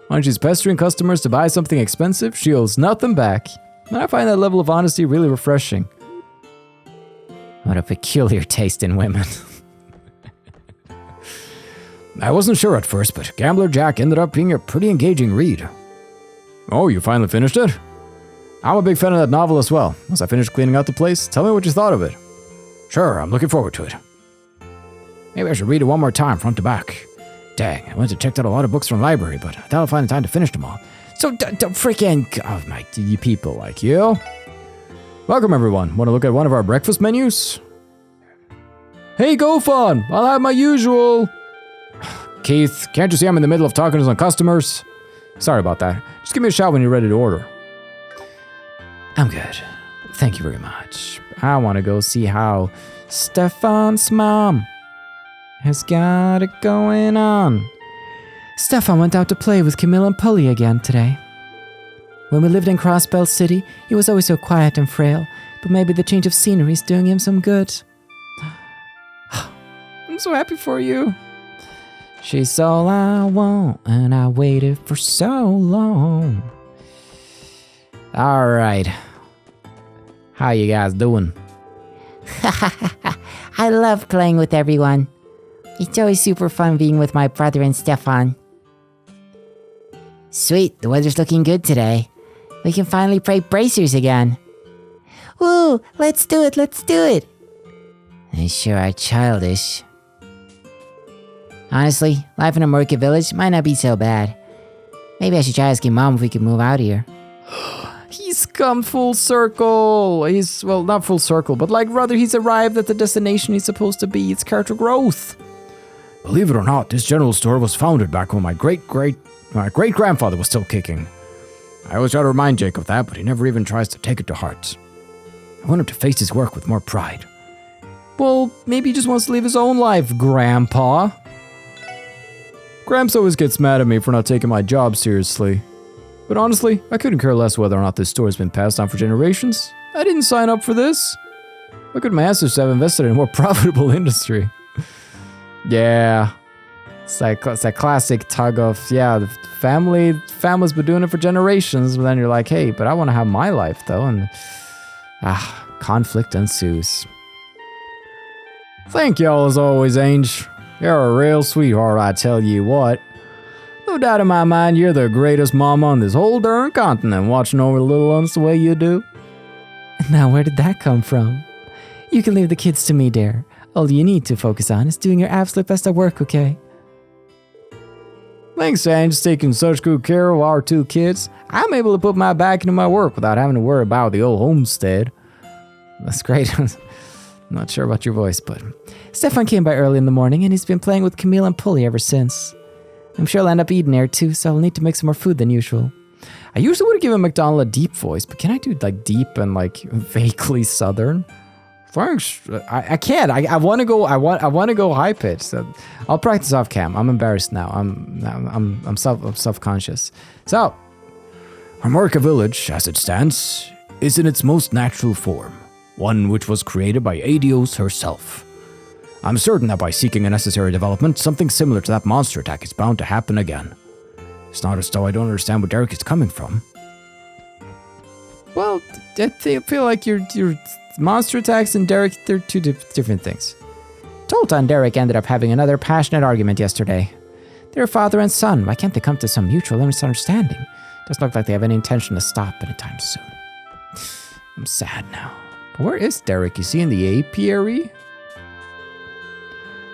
When she's pestering customers to buy something expensive, she owes nothing back. And I find that level of honesty really refreshing. What a peculiar taste in women. I wasn't sure at first, but Gambler Jack ended up being a pretty engaging read. Oh, you finally finished it? I'm a big fan of that novel as well. Once I finished cleaning out the place, tell me what you thought of it. Sure, I'm looking forward to it. Maybe I should read it one more time, front to back. Dang, I went to check out a lot of books from the library, but I doubt I'll find the time to finish them all. So don't freaking... Oh my, you people like you. Welcome everyone. Want to look at one of our breakfast menus? Hey, go fun! I'll have my usual... Keith, can't you see I'm in the middle of talking to some customers? Sorry about that. Just give me a shout when you're ready to order. I'm good. Thank you very much. I want to go see how Stefan's mom has got it going on. Stefan went out to play with Camille and Polly again today. When we lived in Crossbell City, he was always so quiet and frail, but maybe the change of scenery is doing him some good. I'm so happy for you. She's all I want, and I waited for so long. All right. How you guys doing? I love playing with everyone. It's always super fun being with my brother and Stefan. Sweet, the weather's looking good today. We can finally play bracers again. Woo, let's do it. They sure are childish. Honestly, life in Armorica Village might not be so bad. Maybe I should try asking Mom if we could move out here. He's come full circle. Well, not full circle, but rather he's arrived at the destination he's supposed to be. It's character growth. Believe it or not, this general store was founded back when my great-grandfather was still kicking. I always try to remind Jake of that, but he never even tries to take it to heart. I want him to face his work with more pride. Well, maybe he just wants to live his own life, Grandpa. Gramps always gets mad at me for not taking my job seriously. But honestly, I couldn't care less whether or not this store has been passed on for generations. I didn't sign up for this. Look at my ancestors have invested in a more profitable industry. Yeah. It's that classic tug of, the family's been doing it for generations, but then you're like, hey, but I want to have my life though, and conflict ensues. Thank y'all as always, Ange. You're a real sweetheart, I tell you what. No doubt in my mind, you're the greatest mama on this whole darn continent, watching over the little ones the way you do. Now, where did that come from? You can leave the kids to me, dear. All you need to focus on is doing your absolute best at work, okay? Thanks, Ange, taking such good care of our two kids. I'm able to put my back into my work without having to worry about the old homestead. That's great. I'm not sure about your voice, but... Stefan came by early in the morning, and he's been playing with Camille and Polly ever since. I'm sure I'll end up eating there too, so I'll need to make some more food than usual. I usually would have given McDonald a deep voice, but can I do deep and vaguely southern? Thanks. I can't. I want to go. I want to go high pitch. So I'll practice off cam. I'm embarrassed now. I'm self-conscious. So, Armorica Village, as it stands, is in its most natural form, one which was created by Adios herself. I'm certain that by seeking a necessary development, something similar to that monster attack is bound to happen again. It's not as though I don't understand where Derek is coming from. Well, I feel like your monster attacks and Derek, they're two different things. Tolta and Derek ended up having another passionate argument yesterday. They're father and son. Why can't they come to some mutual understanding? Doesn't look like they have any intention to stop anytime soon. I'm sad now. Where is Derek? Is he in the apiary?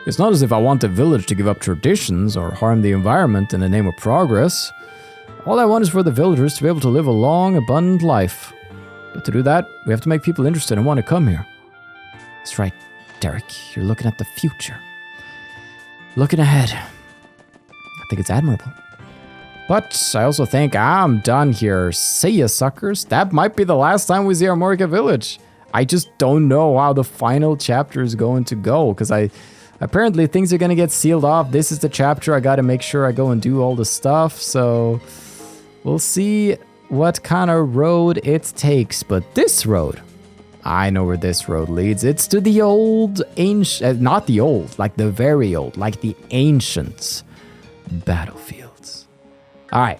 It's not as if I want the village to give up traditions or harm the environment in the name of progress. All I want is for the villagers to be able to live a long, abundant life. But to do that, we have to make people interested and want to come here. That's right, Derek. You're looking at the future. Looking ahead. I think it's admirable. But I also think I'm done here. See ya, suckers. That might be the last time we see Armorica Village. I just don't know how the final chapter is going to go, because apparently things are going to get sealed off. This is the chapter I got to make sure I go and do all the stuff. So we'll see what kind of road it takes. But this road, I know where this road leads. It's to the old, ancient, not the old, like the very old, like the ancient battlefields. All right,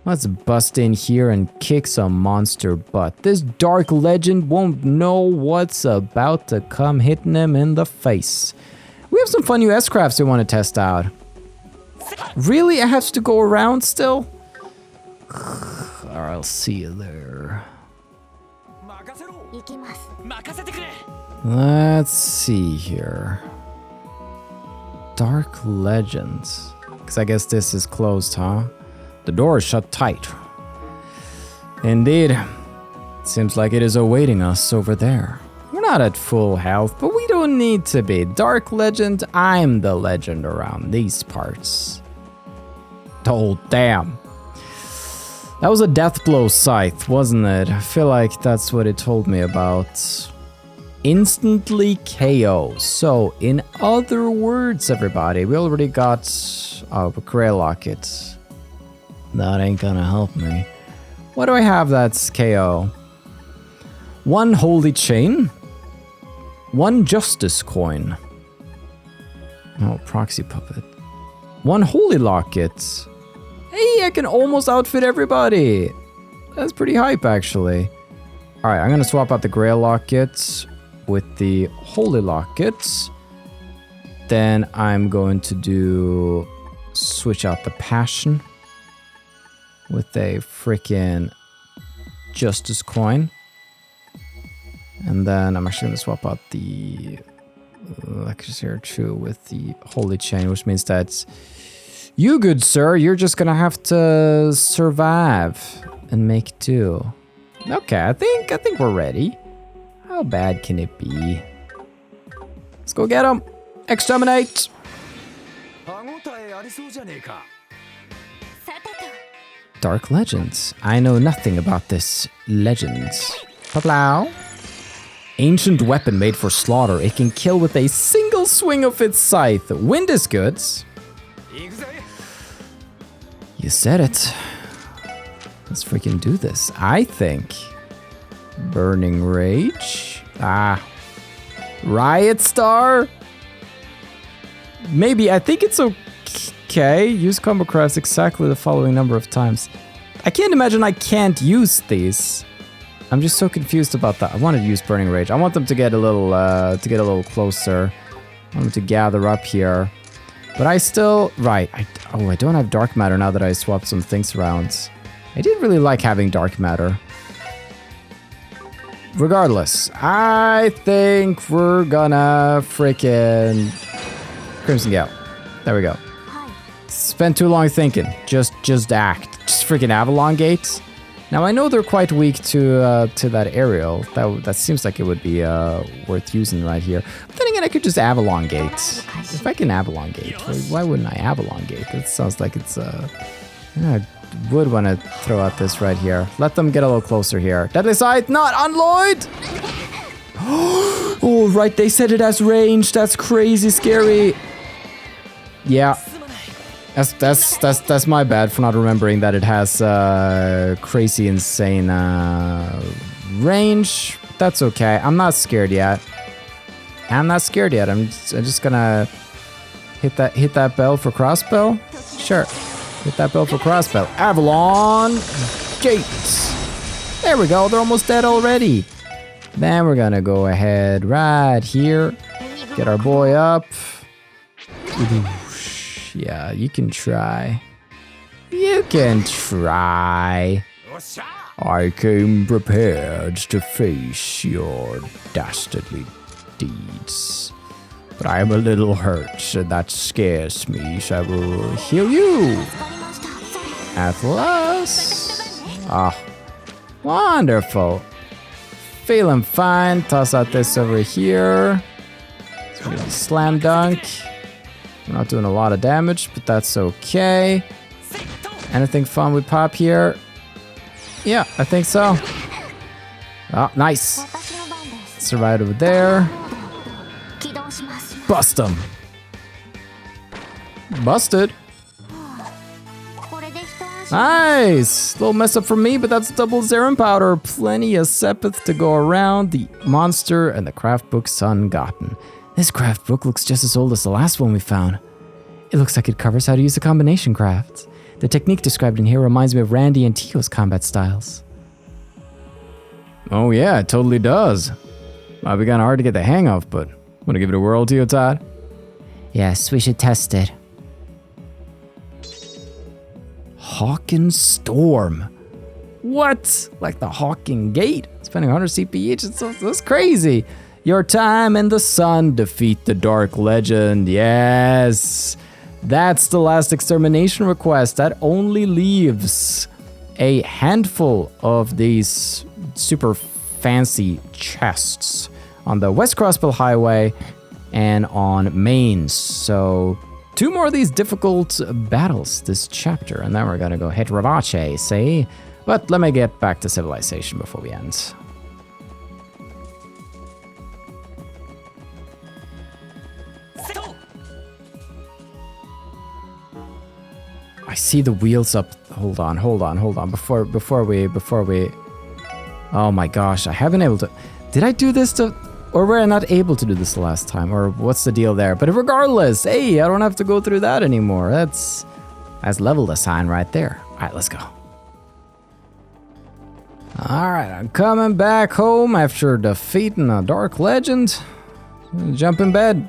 let's bust in here and kick some monster butt. This dark legend won't know what's about to come hitting him in the face. We have some fun new S-crafts we want to test out. Really? I have to go around still? Alright, I'll see you there. Let's see here. Dark Legends. Because I guess this is closed, huh? The door is shut tight. Indeed. Seems like it is awaiting us over there. We're not at full health, but we don't need to be. Dark Legend, I'm the legend around these parts. Oh, damn. That was a death blow scythe, wasn't it? I feel like that's what it told me about. Instantly KO. So, in other words, everybody, we already got a Grail Locket. That ain't gonna help me. What do I have that's KO? 1 Holy Chain. 1 Justice Coin. Oh, Proxy Puppet. 1 Holy Locket. Hey, I can almost outfit everybody. That's pretty hype, actually. Alright, I'm gonna swap out the Grail Locket with the Holy Locket. Then I'm going to switch out the Passion with a freaking Justice Coin. And then I'm actually going to swap out the Elixir too with the Holy Chain, which means that you, good sir, you're just going to have to survive and make do. Okay, I think we're ready. How bad can it be? Let's go get him. Exterminate. Dark Legends. I know nothing about this Legends. Paplow. Ancient weapon made for slaughter. It can kill with a single swing of its scythe. Wind is good. You said it. Let's freaking do this. I think. Burning Rage. Riot Star. Maybe. I think it's okay. Use combo crafts exactly the following number of times. I can't imagine I can't use these. I'm just so confused about that. I want to use Burning Rage. I want them to get a little closer. I want them to gather up here. But I still... Right. I don't have Dark Matter now that I swapped some things around. I did really like having Dark Matter. Regardless, I think we're gonna freaking Crimson Gale. There we go. Spent too long thinking. Just act. Just freaking Avalon Gate. Now I know they're quite weak to that aerial. That seems like it would be worth using right here. But then again, I could just Avalon Gate. If I can Avalon Gate, why wouldn't I Avalon Gate? That sounds like it's I would want to throw out this right here. Let them get a little closer here. Deadly Sight, not unload. Oh, right. They said it has range. That's crazy scary. Yeah. That's my bad for not remembering that it has crazy insane range. That's okay. I'm not scared yet. I'm just gonna hit that bell for Crossbell. Sure. Hit that bell for Crossbell. Avalon Gates. There we go. They're almost dead already. Then we're gonna go ahead right here. Get our boy up. Yeah, you can try. You can try. I came prepared to face your dastardly deeds. But I am a little hurt, and that scares me, so I will heal you. At last. Ah, wonderful. Feeling fine. Toss out this over here. It's gonna be slam dunk. We're not doing a lot of damage, but that's okay. Anything fun we pop here? Yeah, I think so. Oh, nice. Survived over there. Bust him. Busted. Nice. Little mess up for me, but that's double Zerum powder. Plenty of Sepith to go around. The monster and the craft book Sungotten. This craft book looks just as old as the last one we found. It looks like it covers how to use a combination craft. The technique described in here reminds me of Randy and Tio's combat styles. Oh yeah, it totally does. Might be kinda hard to get the hang of, but wanna give it a whirl, Tio Todd? Yes, we should test it. Hawking Storm. What? Like the Hawking Gate? Spending 100 CP each? That's crazy. Your time in the sun, defeat the Dark Legend. Yes. That's the last extermination request. That only leaves a handful of these super fancy chests on the West Crossbell Highway and on Main. So 2 more of these difficult battles this chapter, and then we're gonna go hit Ravache, see? But let me get back to civilization before we end. I see the wheels up. Hold on. Before we. Oh my gosh, I haven't able to. Did I do this to, or were I not able to do this the last time, or what's the deal there? But regardless, hey, I don't have to go through that anymore. That's level design right there. All right, let's go. All right, I'm coming back home after defeating a Dark Legend. Jump in bed.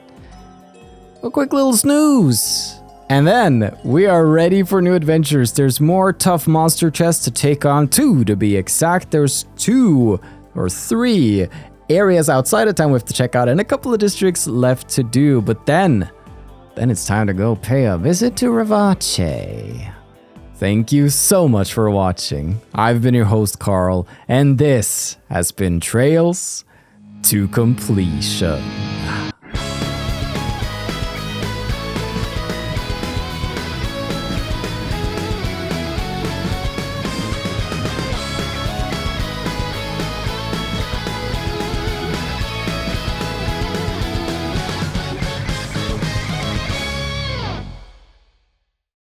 A quick little snooze. And then we are ready for new adventures. There's more tough monster chests to take on, 2 to be exact. There's 2 or 3 areas outside of town we have to check out and a couple of districts left to do. But then it's time to go pay a visit to Ravache. Thank you so much for watching. I've been your host, Carl, and this has been Trails to Completion.